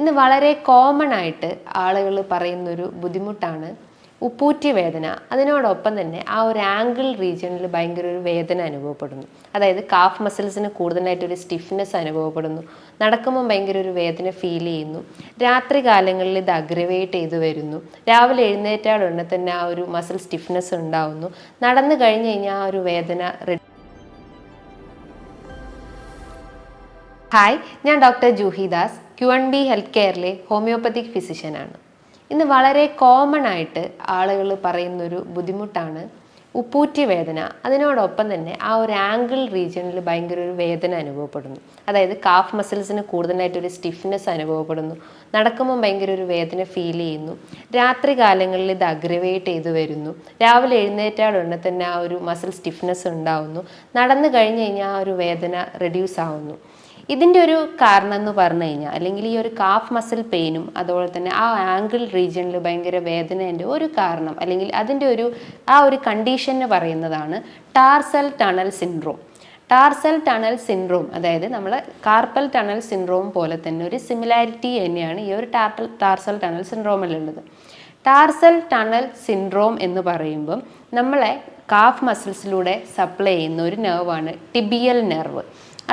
ഇന്ന് വളരെ കോമൺ ആയിട്ട് ആളുകൾ പറയുന്നൊരു ബുദ്ധിമുട്ടാണ് ഉപ്പൂറ്റി വേദന. അതിനോടൊപ്പം തന്നെ ആ ഒരു ആംഗിൾ റീജിയണിൽ ഭയങ്കര ഒരു വേദന അനുഭവപ്പെടുന്നു. അതായത് കാഫ് മസിൽസിന് കൂടുതലായിട്ടൊരു സ്റ്റിഫ്നെസ് അനുഭവപ്പെടുന്നു. നടക്കുമ്പോൾ ഭയങ്കര ഒരു വേദന ഫീൽ ചെയ്യുന്നു. രാത്രി കാലങ്ങളിൽ ഇത് അഗ്രവേറ്റ് ചെയ്തു വരുന്നു. രാവിലെ എഴുന്നേറ്റാൽ ഉടനെ തന്നെ ആ ഒരു മസിൽ സ്റ്റിഫ്നെസ് ഉണ്ടാവുന്നു. നടന്നു കഴിഞ്ഞ് കഴിഞ്ഞാൽ ആ ഒരു വേദന. ഹായ്, ഞാൻ doctor Juhi Das, Q&B health കെയറിലെ ഹോമിയോപ്പത്തിക് ഫിസിഷ്യനാണ്. ഇന്ന് വളരെ കോമൺ ആയിട്ട് ആളുകൾ പറയുന്നൊരു ബുദ്ധിമുട്ടാണ് ഉപ്പൂറ്റി വേദന. അതിനോടൊപ്പം തന്നെ ആ ഒരു ആംഗിൾ റീജിയണിൽ ഭയങ്കര ഒരു വേദന അനുഭവപ്പെടുന്നു. അതായത് കാഫ് മസിൽസിന് കൂടുതലായിട്ടൊരു സ്റ്റിഫ്നെസ് അനുഭവപ്പെടുന്നു. നടക്കുമ്പോൾ ഭയങ്കര ഒരു വേദന ഫീൽ ചെയ്യുന്നു. രാത്രി കാലങ്ങളിൽ ഇത് അഗ്രവേറ്റ് ചെയ്തു വരുന്നു. രാവിലെ എഴുന്നേറ്റാൽ ഉടനെ തന്നെ ആ ഒരു മസിൽ സ്റ്റിഫ്നെസ് ഉണ്ടാവുന്നു. നടന്നു കഴിഞ്ഞ് കഴിഞ്ഞാൽ ആ ഒരു വേദന റെഡ്യൂസ് ആവുന്നു. ഇതിൻ്റെ ഒരു കാരണം എന്ന് പറഞ്ഞു കഴിഞ്ഞാൽ, അല്ലെങ്കിൽ ഈ ഒരു കാഫ് മസിൽ പെയിനും അതുപോലെ തന്നെ ആ ആംഗിൾ റീജിയണിൽ ഭയങ്കര വേദനേൻ്റെ ഒരു കാരണം, അല്ലെങ്കിൽ അതിൻ്റെ ആ ഒരു കണ്ടീഷന് പറയുന്നതാണ് tarsal tunnel syndrome. Tarsal tunnel syndrome, അതായത് നമ്മൾ കാർപ്പൽ ടണൽ സിൻഡ്രോം പോലെ തന്നെ ഒരു സിമിലാരിറ്റി തന്നെയാണ് ഈ ഒരു ടാർസൽ ടണൽ സിൻഡ്രോമിലുള്ളത്. ടാർസൽ ടണൽ സിൻഡ്രോം എന്ന് പറയുമ്പം നമ്മളെ കാഫ് മസിൽസിലൂടെ സപ്ലൈ ചെയ്യുന്ന ഒരു നെർവാണ് ടിബിയൽ നെർവ്.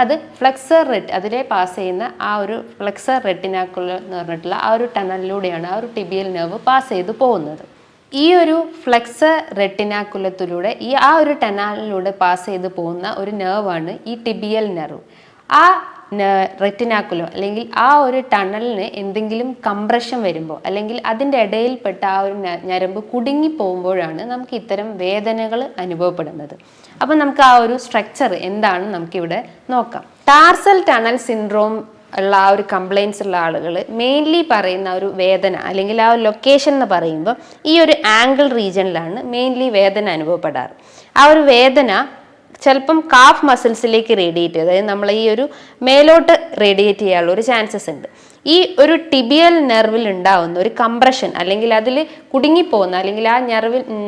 അത് ഫ്ലെക്സർ റെറ്റ്, അതിലെ പാസ് ചെയ്യുന്ന ആ ഒരു ഫ്ലെക്സർ റെറ്റിനാക്കുലർ എന്ന് പറഞ്ഞിട്ടുള്ള ആ ഒരു ടണലിലൂടെയാണ് ആ ഒരു ടിബിയൽ നെർവ് പാസ് ചെയ്ത് പോകുന്നത്. ഈ ഒരു ഫ്ലെക്സർ റെറ്റിനാക്കുലത്തിലൂടെ ആ ഒരു ടണലിലൂടെ പാസ് ചെയ്ത് പോകുന്ന ഒരു നെർവാണ് ഈ ടിബിയൽ നെർവ്. ആ റെറ്റിനാക്കുലോ അല്ലെങ്കിൽ ആ ഒരു ടണലിന് എന്തെങ്കിലും കംപ്രഷൻ വരുമ്പോൾ, അല്ലെങ്കിൽ അതിൻ്റെ ഇടയിൽപ്പെട്ട ആ ഒരു ഞരമ്പ് കുടുങ്ങി പോകുമ്പോഴാണ് നമുക്ക് ഇത്തരം വേദനകൾ അനുഭവപ്പെടുന്നത്. അപ്പം നമുക്ക് ആ ഒരു സ്ട്രക്ചർ എന്താണെന്ന് നമുക്കിവിടെ നോക്കാം. ടാർസൽ ടണൽ സിൻഡ്രോം ഉള്ള ആ ഒരു കംപ്ലയിൻസ് ഉള്ള ആളുകൾ മെയിൻലി പറയുന്ന ഒരു വേദന, അല്ലെങ്കിൽ ആ ഒരു ലൊക്കേഷൻ എന്ന് പറയുമ്പോൾ ഈ ഒരു ആംഗിൾ റീജിയനിലാണ് മെയിൻലി വേദന അനുഭവപ്പെടാറ്. ആ ഒരു വേദന ചിലപ്പം കാഫ് മസിൽസിലേക്ക് റേഡിയേറ്റ് ചെയ്യും, അതായത് നമ്മൾ ഈ ഒരു മേലോട്ട് റേഡിയേറ്റ് ചെയ്യാനുള്ള ഒരു ചാൻസസ് ഉണ്ട്. ഈ ഒരു ടിബിയൽ നെർവിൽ ഉണ്ടാവുന്ന ഒരു കംപ്രഷൻ, അല്ലെങ്കിൽ അതിൽ കുടുങ്ങിപ്പോകുന്ന, അല്ലെങ്കിൽ ആ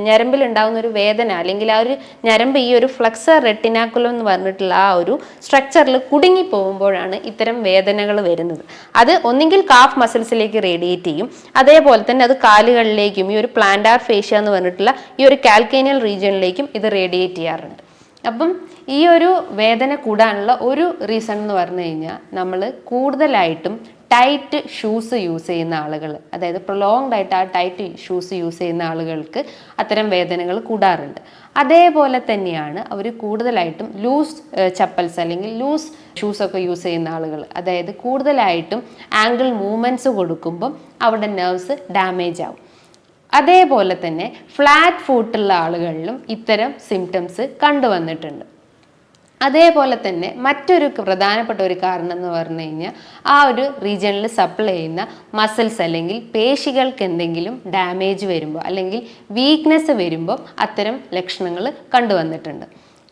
ഞരമ്പിൽ ഉണ്ടാകുന്ന ഒരു വേദന, അല്ലെങ്കിൽ ആ ഒരു ഞരമ്പ് ഈ ഒരു ഫ്ലെക്സർ റെറ്റിനാക്കുലം എന്ന് പറഞ്ഞിട്ടുള്ള ആ ഒരു സ്ട്രക്ചറിൽ കുടുങ്ങിപ്പോകുമ്പോഴാണ് ഇത്തരം വേദനകൾ വരുന്നത്. അത് ഒന്നുകിൽ കാഫ് മസിൽസിലേക്ക് റേഡിയേറ്റ് ചെയ്യും, അതേപോലെ തന്നെ അത് കാലുകളിലേക്കും ഈ ഒരു പ്ലാന്റാർ ഫേഷ്യ എന്ന് പറഞ്ഞിട്ടുള്ള ഈ ഒരു കാൽക്കേനിയൽ റീജിയനിലേക്കും ഇത് റേഡിയേറ്റ് ചെയ്യാറുണ്ട്. അപ്പം ഈ ഒരു വേദന കൂടാനുള്ള ഒരു റീസൺ എന്ന് പറഞ്ഞു കഴിഞ്ഞാൽ, നമ്മൾ കൂടുതലായിട്ടും ടൈറ്റ് ഷൂസ് യൂസ് ചെയ്യുന്ന ആളുകൾ, അതായത് പ്രൊലോങ്ഡ് ആയിട്ട് ആ ടൈറ്റ് ഷൂസ് യൂസ് ചെയ്യുന്ന ആളുകൾക്ക് അത്തരം വേദനകൾ കൂടാറുണ്ട്. അതേപോലെ തന്നെയാണ് അവർ കൂടുതലായിട്ടും ലൂസ് ചപ്പൽസ് അല്ലെങ്കിൽ ലൂസ് ഷൂസൊക്കെ യൂസ് ചെയ്യുന്ന ആളുകൾ, അതായത് കൂടുതലായിട്ടും ആംഗിൾ മൂവ്മെൻറ്റ്സ് കൊടുക്കുമ്പം അവിടെ നെർവ്സ് ഡാമേജ് ആവും. അതേപോലെ തന്നെ ഫ്ലാറ്റ് ഫൂട്ടുള്ള ആളുകളിലും ഇത്തരം സിംറ്റംസ് കണ്ടുവന്നിട്ടുണ്ട്. അതേപോലെ തന്നെ മറ്റൊരു പ്രധാനപ്പെട്ട ഒരു കാരണം എന്ന് പറഞ്ഞു കഴിഞ്ഞാൽ, ആ ഒരു റീജിയണിൽ സപ്ലൈ ചെയ്യുന്ന മസിൽസ് അല്ലെങ്കിൽ പേശികൾക്ക് എന്തെങ്കിലും ഡാമേജ് വരുമ്പോൾ, അല്ലെങ്കിൽ വീക്ക്നെസ് വരുമ്പോൾ അത്തരം ലക്ഷണങ്ങൾ കണ്ടുവന്നിട്ടുണ്ട്.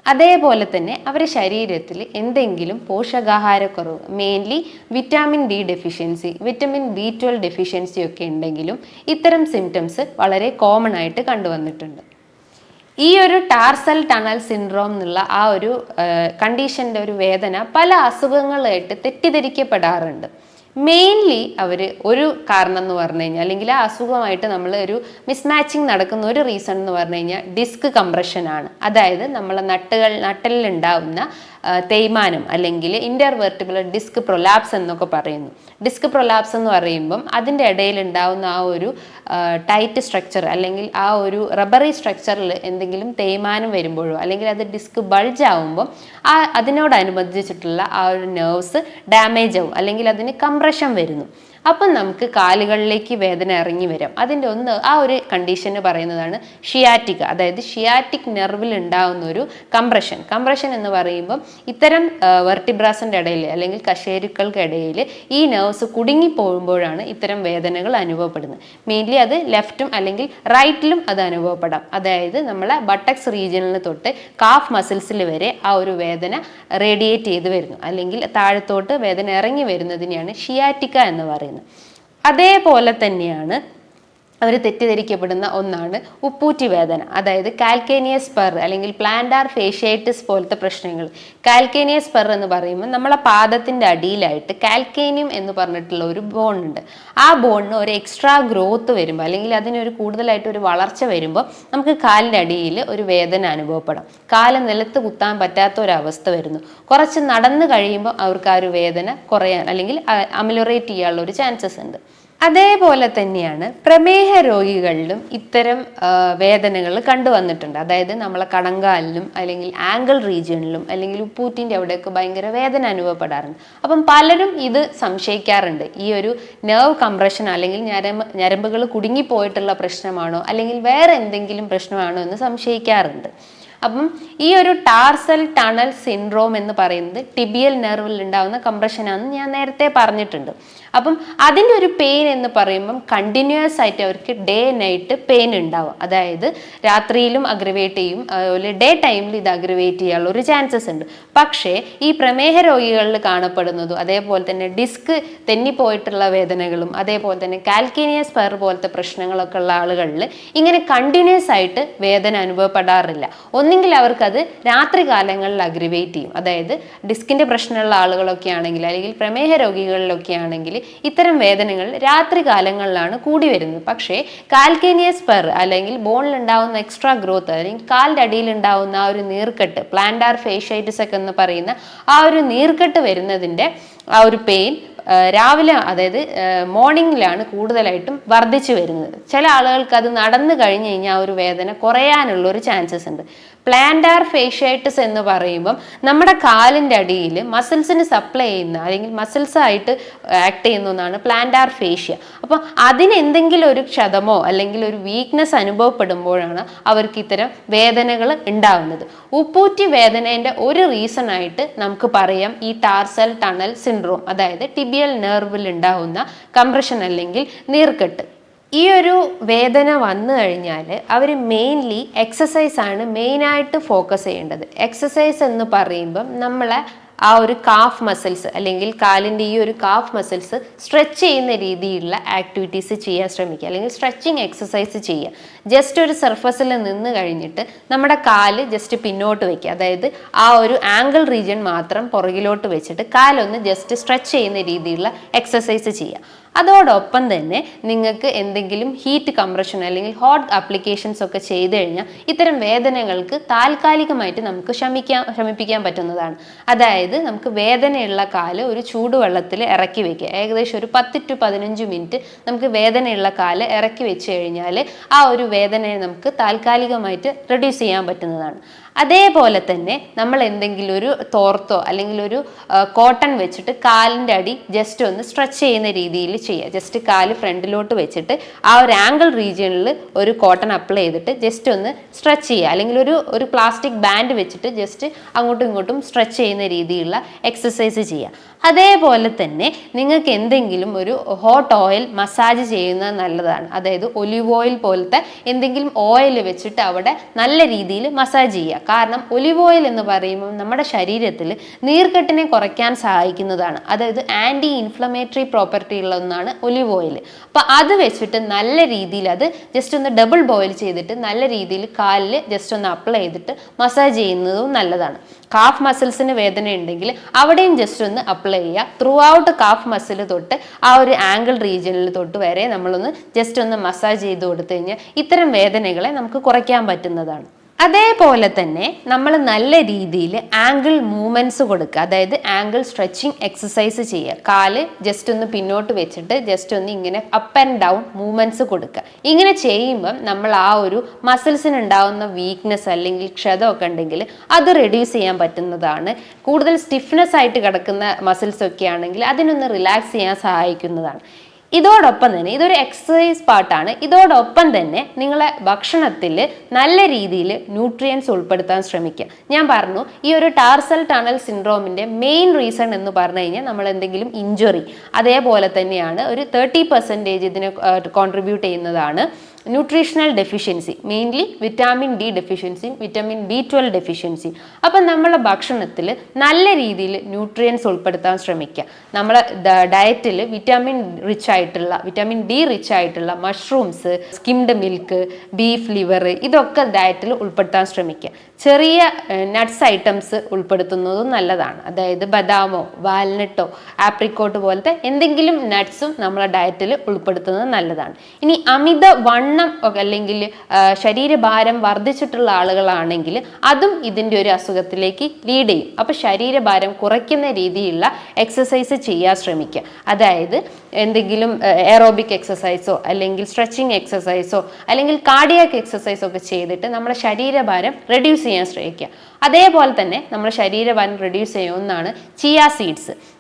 അതേപോലെ തന്നെ അവരുടെ ശരീരത്തിൽ എന്തെങ്കിലും പോഷകാഹാരക്കുറവ്, mainly vitamin D deficiency, vitamin B12 deficiency ഒക്കെ ഉണ്ടെങ്കിലും ഇത്തരം സിംറ്റംസ് വളരെ കോമൺ ആയിട്ട് കണ്ടുവന്നിട്ടുണ്ട്. ഈ ഒരു ടാർസൽ ടണൽ സിൻഡ്രോം എന്നുള്ള ആ ഒരു കണ്ടീഷൻ്റെ ഒരു വേദന പല അസുഖങ്ങളായിട്ട് തെറ്റിദ്ധരിക്കപ്പെടാറുണ്ട്. മെയിൻലി അവർ ഒരു കാരണം എന്ന് പറഞ്ഞു കഴിഞ്ഞാൽ, അല്ലെങ്കിൽ ആ അസുഖമായിട്ട് നമ്മൾ ഒരു മിസ്മാച്ചിങ് നടക്കുന്ന ഒരു റീസൺ എന്ന് പറഞ്ഞു കഴിഞ്ഞാൽ ഡിസ്ക് കംപ്രഷനാണ്. അതായത് നമ്മളെ നട്ടലിൽ ഉണ്ടാവുന്ന തേയ്മാനം, അല്ലെങ്കിൽ ഇന്റർവെർട്ടിബുലർ ഡിസ്ക് പ്രൊലാപ്സ് എന്നൊക്കെ പറയുന്നു. ഡിസ്ക് പ്രൊലാപ്സ് എന്ന് പറയുമ്പം അതിൻ്റെ ഇടയിൽ ഉണ്ടാവുന്ന ആ ഒരു ടൈറ്റ് സ്ട്രക്ചർ, അല്ലെങ്കിൽ ആ ഒരു റബ്ബറി സ്ട്രക്ചറിൽ എന്തെങ്കിലും തേയ്മാനം വരുമ്പോഴോ, അല്ലെങ്കിൽ അത് ഡിസ്ക് ബൾജ് ആവുമ്പം അതിനോടനുബന്ധിച്ചിട്ടുള്ള ആ ഒരു നെർവ്സ് ഡാമേജ് ആവും, അല്ലെങ്കിൽ അതിന് കംപ്രഷൻ വരുന്നു. അപ്പം നമുക്ക് കാലുകളിലേക്ക് വേദന ഇറങ്ങി വരാം. അതിൻ്റെ ആ ഒരു കണ്ടീഷന് പറയുന്നതാണ് ഷിയാറ്റിക്, അതായത് ഷിയാറ്റിക് നെർവിൽ ഉണ്ടാകുന്ന ഒരു കംപ്രഷൻ എന്ന് പറയുമ്പം ഇത്തരം വെർട്ടിബ്രാസിൻ്റെ ഇടയിൽ, അല്ലെങ്കിൽ കശേരുക്കൾക്കിടയിൽ ഈ നെർവ്സ് കുടുങ്ങിപ്പോകുമ്പോഴാണ് ഇത്തരം വേദനകൾ അനുഭവപ്പെടുന്നത്. മെയിൻലി അത് ലെഫ്റ്റും അല്ലെങ്കിൽ റൈറ്റിലും അത് അനുഭവപ്പെടാം. അതായത് നമ്മളെ ബട്ടക്സ് റീജിയനിൽ തൊട്ട് കാഫ് മസിൽസിൽ വരെ ആ ഒരു വേദന റേഡിയേറ്റ് ചെയ്ത് വരുന്നു, അല്ലെങ്കിൽ താഴത്തോട്ട് വേദന ഇറങ്ങി വരുന്നതിനെയാണ് ഷിയാറ്റിക്ക എന്ന് പറയുന്നത്. അതേപോലെ തന്നെയാണ് അവർ തെറ്റിദ്ധരിക്കപ്പെടുന്ന ഒന്നാണ് ഉപ്പൂറ്റി വേദന. അതായത് കാൽക്കേനിയസ് സ്പെർ അല്ലെങ്കിൽ പ്ലാന്റാർ ഫേഷ്യേറ്റിസ് പോലത്തെ പ്രശ്നങ്ങൾ. കാൽക്കേനിയസ് സ്പെർ എന്ന് പറയുമ്പോൾ നമ്മളെ പാദത്തിൻ്റെ അടിയിലായിട്ട് കാൽക്കേനിയം എന്ന് പറഞ്ഞിട്ടുള്ള ഒരു ബോൺ ഉണ്ട്. ആ ബോണിന് ഒരു എക്സ്ട്രാ ഗ്രോത്ത് വരുമ്പോൾ അല്ലെങ്കിൽ അതിനൊരു കൂടുതലായിട്ട് ഒരു വളർച്ച വരുമ്പോൾ നമുക്ക് കാലിൻ്റെ അടിയിൽ ഒരു വേദന അനുഭവപ്പെടാം. കാല് നിലത്ത് കുത്താൻ പറ്റാത്ത ഒരവസ്ഥ വരുന്നു. കുറച്ച് നടന്നു കഴിയുമ്പോൾ അവർക്ക് ആ ഒരു വേദന കുറയാൻ അല്ലെങ്കിൽ അമിലോറേറ്റ് ചെയ്യാനുള്ള ഒരു ചാൻസസ് ഉണ്ട്. അതേപോലെ തന്നെയാണ് പ്രമേഹ രോഗികളിലും ഇത്തരം വേദനകൾ കണ്ടുവന്നിട്ടുണ്ട്. അതായത് നമ്മളെ കണങ്കാലിലും അല്ലെങ്കിൽ ആംഗിൾ റീജിയണിലും അല്ലെങ്കിൽ ഉപ്പൂറ്റിൻ്റെ അവിടെയൊക്കെ ഭയങ്കര വേദന അനുഭവപ്പെടാറുണ്ട്. അപ്പം പലരും ഇത് സംശയിക്കാറുണ്ട്, ഈ ഒരു നെർവ് കംപ്രഷൻ അല്ലെങ്കിൽ ഞരമ്പുകൾ കുടുങ്ങിപ്പോയിട്ടുള്ള പ്രശ്നമാണോ അല്ലെങ്കിൽ വേറെ എന്തെങ്കിലും പ്രശ്നമാണോ എന്ന് സംശയിക്കാറുണ്ട്. അപ്പം ഈ ഒരു ടാർസൽ ടണൽ സിൻഡ്രോം എന്ന് പറയുന്നത് ടിബിയൽ നെർവിൽ ഉണ്ടാകുന്ന കംപ്രഷനാണെന്ന് ഞാൻ നേരത്തെ പറഞ്ഞിട്ടുണ്ട്. അപ്പം അതിൻ്റെ ഒരു പെയിൻ എന്ന് പറയുമ്പം കണ്ടിന്യൂസ് ആയിട്ട് അവർക്ക് ഡേ നൈറ്റ് പെയിൻ ഉണ്ടാവും. അതായത് രാത്രിയിലും അഗ്രവേറ്റ് ചെയ്യും, അതുപോലെ ഡേ ടൈമിൽ ഇത് അഗ്രവേറ്റ് ചെയ്യാനുള്ള ഒരു ചാൻസസ് ഉണ്ട്. പക്ഷേ ഈ പ്രമേഹ രോഗികളിൽ കാണപ്പെടുന്നതും അതേപോലെ തന്നെ ഡിസ്ക് തെന്നിപ്പോയിട്ടുള്ള വേദനകളും അതേപോലെ തന്നെ കാൽക്കേനിയസ് സ്പെർ പോലത്തെ പ്രശ്നങ്ങളൊക്കെ ഉള്ള ആളുകളിൽ ഇങ്ങനെ കണ്ടിന്യൂസ് ആയിട്ട് വേദന അനുഭവപ്പെടാറില്ല. ഒന്നെങ്കിൽ അവർക്കത് രാത്രി കാലങ്ങളിൽ അഗ്രവേറ്റ് ചെയ്യും. അതായത് ഡിസ്കിൻ്റെ പ്രശ്നമുള്ള ആളുകളൊക്കെ ആണെങ്കിൽ അല്ലെങ്കിൽ പ്രമേഹ രോഗികളിലൊക്കെ ആണെങ്കിൽ ഇത്തരം വേദനകൾ രാത്രി കാലങ്ങളിലാണ് കൂടി വരുന്നത്. പക്ഷേ കാൽക്കേനിയസ് സ്പെർ അല്ലെങ്കിൽ ബോണിൽ ഉണ്ടാവുന്ന എക്സ്ട്രാ ഗ്രോത്ത് അല്ലെങ്കിൽ കാലിൻ്റെ അടിയിൽ ഉണ്ടാവുന്ന ആ ഒരു നീർക്കെട്ട്, പ്ലാന്റാർ ഫേഷ്യേറ്റിസ് ഒക്കെ എന്ന് പറയുന്ന ആ ഒരു നീർക്കെട്ട് വരുന്നതിൻ്റെ ആ ഒരു പെയിൻ രാവിലെ അതായത് മോർണിംഗിലാണ് കൂടുതലായിട്ടും വർദ്ധിച്ചു വരുന്നത്. ചില ആളുകൾക്ക് അത് നടന്നു കഴിഞ്ഞ് കഴിഞ്ഞാൽ ആ ഒരു വേദന കുറയാനുള്ള ഒരു ചാൻസസ് ഉണ്ട്. പ്ലാന്റാർ ഫേഷ്യേറ്റിസ് എന്ന് പറയുമ്പം നമ്മുടെ കാലിൻ്റെ അടിയിൽ മസിൽസിന് സപ്ലൈ ചെയ്യുന്ന അല്ലെങ്കിൽ മസിൽസ് ആയിട്ട് ആക്ട് ചെയ്യുന്ന ഒന്നാണ് പ്ലാന്റാർ ഫേഷ്യ. അപ്പോൾ അതിന് എന്തെങ്കിലും ഒരു ക്ഷതമോ അല്ലെങ്കിൽ ഒരു വീക്ക്നെസ് അനുഭവപ്പെടുമ്പോഴാണ് അവർക്ക് ഇത്തരം വേദനകൾ ഉണ്ടാകുന്നത്. ഉപ്പൂറ്റി വേദനേൻ്റെ ഒരു റീസൺ ആയിട്ട് നമുക്ക് പറയാം ഈ ടാർസൽ ടണൽ സിൻഡ്രോം, അതായത് ടിബിയൽ നെർവിൽ ഉണ്ടാകുന്ന കംപ്രഷൻ അല്ലെങ്കിൽ നീർക്കെട്ട്. ഈ ഒരു വേദന വന്നു കഴിഞ്ഞാൽ അവർ മെയിൻലി എക്സസൈസാണ് മെയിനായിട്ട് ഫോക്കസ് ചെയ്യേണ്ടത്. എക്സസൈസ് എന്ന് പറയുമ്പം നമ്മളെ ആ ഒരു കാഫ് മസിൽസ് അല്ലെങ്കിൽ കാലിൻ്റെ ഈ ഒരു കാഫ് മസിൽസ് സ്ട്രെച്ച് ചെയ്യുന്ന രീതിയിലുള്ള ആക്ടിവിറ്റീസ് ചെയ്യാൻ ശ്രമിക്കുക, അല്ലെങ്കിൽ സ്ട്രെച്ചിങ് എക്സസൈസ് ചെയ്യുക. ജസ്റ്റ് ഒരു സർഫസിൽ നിന്ന് കഴിഞ്ഞിട്ട് നമ്മുടെ കാല് ജസ്റ്റ് പിന്നോട്ട് വയ്ക്കുക, അതായത് ആ ഒരു ആംഗിൾ റീജിയൻ മാത്രം പുറകിലോട്ട് വെച്ചിട്ട് കാലൊന്ന് ജസ്റ്റ് സ്ട്രെച്ച് ചെയ്യുന്ന രീതിയിലുള്ള എക്സസൈസ് ചെയ്യുക. അതോടൊപ്പം തന്നെ നിങ്ങൾക്ക് എന്തെങ്കിലും ഹീറ്റ് കംപ്രഷൻ അല്ലെങ്കിൽ ഹോട്ട് അപ്ലിക്കേഷൻസ് ഒക്കെ ചെയ്തു കഴിഞ്ഞാൽ ഇത്തരം വേദനകൾക്ക് താൽക്കാലികമായിട്ട് നമുക്ക് ശമിപ്പിക്കാൻ പറ്റുന്നതാണ്. അതായത് നമുക്ക് വേദനയുള്ള കാല് ഒരു ചൂടുവെള്ളത്തിൽ ഇറക്കി വെക്കുക. ഏകദേശം ഒരു 10 to 15 മിനിറ്റ് നമുക്ക് വേദനയുള്ള കാല് ഇറക്കി വെച്ച് കഴിഞ്ഞാൽ ആ ഒരു വേദനയെ നമുക്ക് താൽക്കാലികമായിട്ട് റെഡ്യൂസ് ചെയ്യാൻ പറ്റുന്നതാണ്. അതേപോലെ തന്നെ നമ്മൾ എന്തെങ്കിലും ഒരു തോർത്തോ അല്ലെങ്കിൽ ഒരു കോട്ടൺ വെച്ചിട്ട് കാലിൻ്റെ അടി ജസ്റ്റ് ഒന്ന് സ്ട്രെച്ച് ചെയ്യുന്ന രീതിയിൽ ചെയ്യുക. ജസ്റ്റ് കാല് ഫ്രണ്ടിലോട്ട് വെച്ചിട്ട് ആ ഒരു ആംഗിൾ റീജിയണിൽ ഒരു കോട്ടൺ അപ്ലൈ ചെയ്തിട്ട് ജസ്റ്റ് ഒന്ന് സ്ട്രെച്ച് ചെയ്യുക, അല്ലെങ്കിൽ ഒരു പ്ലാസ്റ്റിക് ബാൻഡ് വെച്ചിട്ട് ജസ്റ്റ് അങ്ങോട്ടും ഇങ്ങോട്ടും സ്ട്രെച്ച് ചെയ്യുന്ന രീതിയിലുള്ള എക്സസൈസ് ചെയ്യുക. അതേപോലെ തന്നെ നിങ്ങൾക്ക് എന്തെങ്കിലും ഒരു ഹോട്ട് ഓയിൽ മസാജ് ചെയ്യുന്നത് നല്ലതാണ്. അതായത് ഒലിവ് ഓയിൽ പോലത്തെ എന്തെങ്കിലും ഓയിൽ വെച്ചിട്ട് അവിടെ നല്ല രീതിയിൽ മസാജ് ചെയ്യുക. കാരണം ഒലിവ് ഓയിൽ എന്ന് പറയുമ്പോൾ നമ്മുടെ ശരീരത്തിൽ നീർക്കെട്ടിനെ കുറയ്ക്കാൻ സഹായിക്കുന്നതാണ്. അതായത് ആൻറ്റി ഇൻഫ്ലമേറ്ററി പ്രോപ്പർട്ടി ഉള്ള ഒന്നാണ് ഒലിവ് ഓയിൽ. അപ്പോൾ അത് വെച്ചിട്ട് നല്ല രീതിയിൽ അത് ജസ്റ്റ് ഒന്ന് ഡബിൾ ബോയിൽ ചെയ്തിട്ട് നല്ല രീതിയിൽ കാലിൽ ജസ്റ്റ് ഒന്ന് അപ്ലൈ ചെയ്തിട്ട് മസാജ് ചെയ്യുന്നതും നല്ലതാണ്. കാഫ് മസിൽസിന് വേദന ഉണ്ടെങ്കിൽ അവിടെയും ജസ്റ്റ് ഒന്ന് അപ്ലൈ ചെയ്യുക. ത്രൂ ഔട്ട് കാഫ് മസിൽ തൊട്ട് ആ ഒരു ആംഗിൾ റീജിയനിൽ തൊട്ട് വരെ നമ്മളൊന്ന് ജസ്റ്റ് ഒന്ന് മസാജ് ചെയ്ത് കൊടുത്തു കഴിഞ്ഞാൽ ഇത്തരം വേദനകളെ നമുക്ക് കുറയ്ക്കാൻ പറ്റുന്നതാണ്. അതേപോലെ തന്നെ നമ്മൾ നല്ല രീതിയിൽ ആംഗിൾ മൂവ്മെൻറ്റ്സ് കൊടുക്കുക, അതായത് ആംഗിൾ സ്ട്രെച്ചിങ് എക്സസൈസ് ചെയ്യുക. കാല് ജസ്റ്റ് ഒന്ന് പിന്നോട്ട് വെച്ചിട്ട് ജസ്റ്റ് ഒന്ന് ഇങ്ങനെ അപ്പ് ആൻഡ് ഡൗൺ മൂവ്മെൻറ്റ്സ് കൊടുക്കുക. ഇങ്ങനെ ചെയ്യുമ്പം നമ്മൾ ആ ഒരു മസിൽസിന് ഉണ്ടാകുന്ന വീക്ക്നെസ് അല്ലെങ്കിൽ ക്ഷതമൊക്കെ ഉണ്ടെങ്കിൽ അത് റെഡ്യൂസ് ചെയ്യാൻ പറ്റുന്നതാണ്. കൂടുതൽ സ്റ്റിഫ്നെസ് ആയിട്ട് കിടക്കുന്ന മസിൽസ് ഒക്കെ ആണെങ്കിൽ അതിനൊന്ന് റിലാക്സ് ചെയ്യാൻ സഹായിക്കുന്നതാണ്. ഇതോടൊപ്പം തന്നെ ഇതൊരു എക്സസൈസ് പാർട്ടാണ്. ഇതോടൊപ്പം തന്നെ നിങ്ങളെ ഭക്ഷണത്തിൽ നല്ല രീതിയിൽ ന്യൂട്രിയൻസ് ഉൾപ്പെടുത്താൻ ശ്രമിക്കുക. ഞാൻ പറഞ്ഞു ഈ ഒരു ടാർസൽ ടണൽ സിൻഡ്രോമിൻ്റെ മെയിൻ റീസൺ എന്ന് പറഞ്ഞു കഴിഞ്ഞാൽ നമ്മൾ എന്തെങ്കിലും ഇഞ്ചുറി, അതേപോലെ തന്നെയാണ് ഒരു 30% ഇതിനെ കോൺട്രിബ്യൂട്ട് ചെയ്യുന്നതാണ് nutritional deficiency, mainly vitamin D ഡെഫിഷ്യൻസിയും വിറ്റാമിൻ B12 ഡെഫിഷ്യൻസിയും. അപ്പം നമ്മളെ ഭക്ഷണത്തിൽ നല്ല രീതിയിൽ ന്യൂട്രിയൻസ് ഉൾപ്പെടുത്താൻ ശ്രമിക്കുക. നമ്മളെ ഡയറ്റിൽ വിറ്റാമിൻ ഡി റിച്ച് ആയിട്ടുള്ള mushrooms, skimmed milk, beef liver ഇതൊക്കെ ഡയറ്റിൽ ഉൾപ്പെടുത്താൻ ശ്രമിക്കുക. ചെറിയ നട്ട്സ് ഐറ്റംസ് ഉൾപ്പെടുത്തുന്നതും നല്ലതാണ്. അതായത് ബദാമോ വാൽനട്ടോ ആപ്രിക്കോട്ട് പോലത്തെ എന്തെങ്കിലും നട്ട്സും നമ്മളെ ഡയറ്റിൽ ഉൾപ്പെടുത്തുന്നത് നല്ലതാണ്. ഇനി അമിത വണ്ണം അല്ലെങ്കിൽ ശരീരഭാരം വർദ്ധിച്ചിട്ടുള്ള ആളുകളാണെങ്കിൽ അതും ഇതിൻ്റെ ഒരു അസുഖത്തിലേക്ക് ലീഡ് ചെയ്യും. അപ്പോൾ ശരീരഭാരം കുറയ്ക്കുന്ന രീതിയിലുള്ള എക്സസൈസ് ചെയ്യാൻ ശ്രമിക്കുക. അതായത് എന്തെങ്കിലും എയറോബിക് എക്സസൈസോ അല്ലെങ്കിൽ സ്ട്രെച്ചിങ് എക്സസൈസോ അല്ലെങ്കിൽ കാർഡിയാക് എക്സസൈസോ ഒക്കെ ചെയ്തിട്ട് നമ്മുടെ ശരീരഭാരം റെഡ്യൂസ് ചെയ്യാൻ ശ്രമിക്കുക. അതേപോലെ തന്നെ നമ്മുടെ ശരീരഭാരം റെഡ്യൂസ് ചെയ്യുന്ന ഒന്നാണ്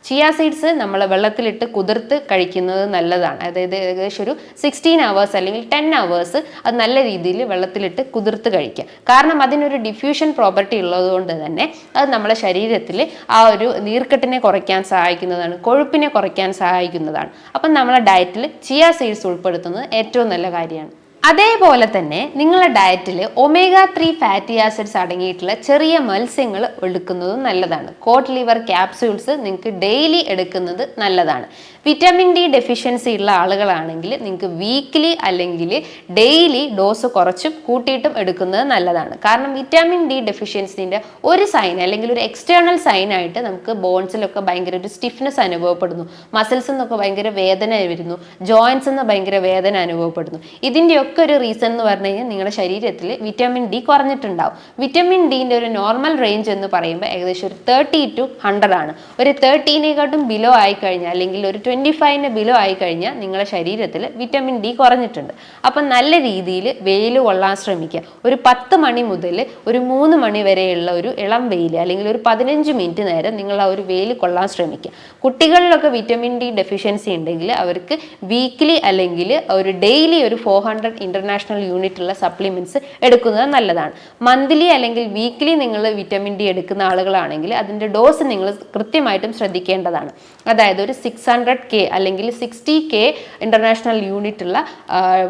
ചിയ സീഡ്സ് നമ്മൾ വെള്ളത്തിലിട്ട് കുതിർത്ത് കഴിക്കുന്നത് നല്ലതാണ്. അതായത് ഏകദേശം ഒരു 16 hours അല്ലെങ്കിൽ 10 hours അത് നല്ല രീതിയിൽ വെള്ളത്തിലിട്ട് കുതിർത്ത് കഴിക്കുക. കാരണം അതിനൊരു ഡിഫ്യൂഷൻ പ്രോപ്പർട്ടി ഉള്ളതുകൊണ്ട് തന്നെ അത് നമ്മുടെ ശരീരത്തിൽ ആ ഒരു നീർക്കെട്ടിനെ കുറയ്ക്കാൻ സഹായിക്കുന്നതാണ്, കൊഴുപ്പിനെ കുറയ്ക്കാൻ സഹായിക്കുന്നതാണ്. അപ്പം നമ്മളെ ഡയറ്റിൽ ചിയ സീഡ്സ് ഉൾപ്പെടുത്തുന്നത് ഏറ്റവും നല്ല കാര്യമാണ്. അതേപോലെ തന്നെ നിങ്ങളുടെ ഡയറ്റിൽ omega-3 ഫാറ്റി ആസിഡ്സ് അടങ്ങിയിട്ടുള്ള ചെറിയ മത്സ്യങ്ങൾ എടുക്കുന്നതും നല്ലതാണ്. കോഡ് ലിവർ ക്യാപ്സ്യൂൾസ് നിങ്ങൾക്ക് ഡെയിലി എടുക്കുന്നത് നല്ലതാണ്. വിറ്റാമിൻ ഡി ഡെഫിഷ്യൻസി ഉള്ള ആളുകളാണെങ്കിൽ നിങ്ങൾക്ക് വീക്ക്ലി അല്ലെങ്കിൽ ഡെയിലി ഡോസ് കുറച്ചും കൂട്ടിയിട്ടും എടുക്കുന്നത് നല്ലതാണ്. കാരണം വിറ്റാമിൻ ഡി ഡെഫിഷ്യൻസിൻ്റെ ഒരു സൈൻ അല്ലെങ്കിൽ ഒരു എക്സ്റ്റേണൽ സൈനായിട്ട് നമുക്ക് ബോൺസിലൊക്കെ ഭയങ്കര ഒരു സ്റ്റിഫ്നെസ് അനുഭവപ്പെടുന്നു, മസിൽസിൽ നിന്നൊക്കെ ഭയങ്കര വേദന വരുന്നു, ജോയിൻസിൽ നിന്ന് ഭയങ്കര വേദന അനുഭവപ്പെടുന്നു. ഇതിൻ്റെയൊക്കെ ഒരു റീസൺ എന്ന് പറഞ്ഞു കഴിഞ്ഞാൽ നിങ്ങളുടെ ശരീരത്തിൽ വിറ്റാമിൻ ഡി കുറഞ്ഞിട്ടുണ്ടാവും. വിറ്റാമിൻ ഡിൻ്റെ ഒരു നോർമൽ റേഞ്ച് എന്ന് പറയുമ്പോൾ ഏകദേശം ഒരു 30 to 100 ആണ്. ഒരു 30-നേക്കാട്ടും ബിലോ ആയിക്കഴിഞ്ഞാൽ അല്ലെങ്കിൽ ഒരു 25-ന് ബിലോ ആയിക്കഴിഞ്ഞാൽ നിങ്ങളുടെ ശരീരത്തിൽ വിറ്റാമിൻ ഡി കുറഞ്ഞിട്ടുണ്ട്. അപ്പം നല്ല രീതിയിൽ വെയിൽ കൊള്ളാൻ ശ്രമിക്കുക. ഒരു 10 മണി മുതൽ ഒരു 3 മണി വരെയുള്ള ഒരു ഇളം വെയിൽ അല്ലെങ്കിൽ ഒരു 15 മിനിറ്റ് നേരം നിങ്ങൾ ആ ഒരു വെയിൽ കൊള്ളാൻ ശ്രമിക്കുക. കുട്ടികളിലൊക്കെ വിറ്റാമിൻ ഡി ഡെഫിഷ്യൻസി ഉണ്ടെങ്കിൽ അവർക്ക് വീക്ക്ലി അല്ലെങ്കിൽ ഒരു ഡെയിലി ഒരു 400 ഇന്റർനാഷണൽ യൂണിറ്റ് ഉള്ള സപ്ലിമെന്റ്സ് എടുക്കുന്നത് നല്ലതാണ്. മന്ത്ലി അല്ലെങ്കിൽ വീക്ക്ലി നിങ്ങൾ വിറ്റാമിൻ ഡി എടുക്കുന്ന ആളുകളാണെങ്കിൽ അതിൻ്റെ ഡോസ് നിങ്ങൾ കൃത്യമായിട്ടും ശ്രദ്ധിക്കേണ്ടതാണ്. അതായത് ഒരു 600K അല്ലെങ്കിൽ 60K ഇന്റർനാഷണൽ യൂണിറ്റ് ഉള്ള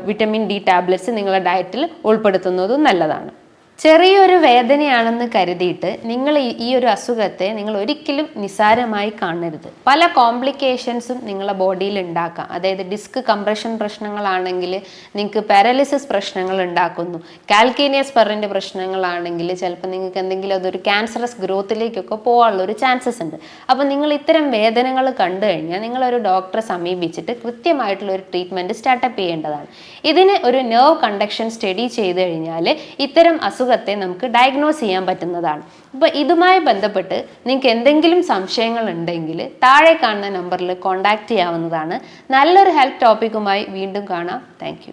വിറ്റാമിൻ ഡി ടാബ്ലറ്റ്സ് നിങ്ങളുടെ ഡയറ്റിൽ ഉൾപ്പെടുത്തുന്നതും നല്ലതാണ്. ചെറിയൊരു വേദനയാണെന്ന് കരുതിയിട്ട് നിങ്ങൾ ഈ ഒരു അസുഖത്തെ നിങ്ങൾ ഒരിക്കലും നിസ്സാരമായി കാണരുത്. പല കോംപ്ലിക്കേഷൻസും നിങ്ങളുടെ ബോഡിയിൽ ഉണ്ടാക്കാം. അതായത് ഡിസ്ക് കംപ്രഷൻ പ്രശ്നങ്ങളാണെങ്കിൽ നിങ്ങൾക്ക് പാരലിസിസ് പ്രശ്നങ്ങൾ ഉണ്ടാക്കുന്നു. കാൽക്കേനിയസ് സ്പെറിൻ്റെ പ്രശ്നങ്ങളാണെങ്കിൽ ചിലപ്പോൾ നിങ്ങൾക്ക് എന്തെങ്കിലും അതൊരു ക്യാൻസറസ് ഗ്രോത്തിലേക്കൊക്കെ പോകാനുള്ള ഒരു ചാൻസസ് ഉണ്ട്. അപ്പോൾ നിങ്ങൾ ഇത്തരം വേദനകൾ കണ്ടു കഴിഞ്ഞാൽ നിങ്ങളൊരു ഡോക്ടറെ സമീപിച്ചിട്ട് കൃത്യമായിട്ടുള്ള ഒരു ട്രീറ്റ്മെൻറ്റ് സ്റ്റാർട്ടപ്പ് ചെയ്യേണ്ടതാണ്. ഇതിന് ഒരു നെർവ് കണ്ടക്ഷൻ സ്റ്റഡി ചെയ്ത് കഴിഞ്ഞാൽ ഇത്തരം അസുഖത്തെ നമുക്ക് ഡയഗ്നോസ് ചെയ്യാൻ പറ്റുന്നതാണ്. അപ്പോൾ ഇതുമായി ബന്ധപ്പെട്ട് നിങ്ങൾക്ക് എന്തെങ്കിലും സംശയങ്ങൾ ഉണ്ടെങ്കിൽ താഴെ കാണുന്ന നമ്പറിൽ കോൺടാക്റ്റ് ചെയ്യാവുന്നതാണ്. നല്ലൊരു ഹെൽത്ത് ടോപ്പിക്കുമായി വീണ്ടും കാണാം. താങ്ക്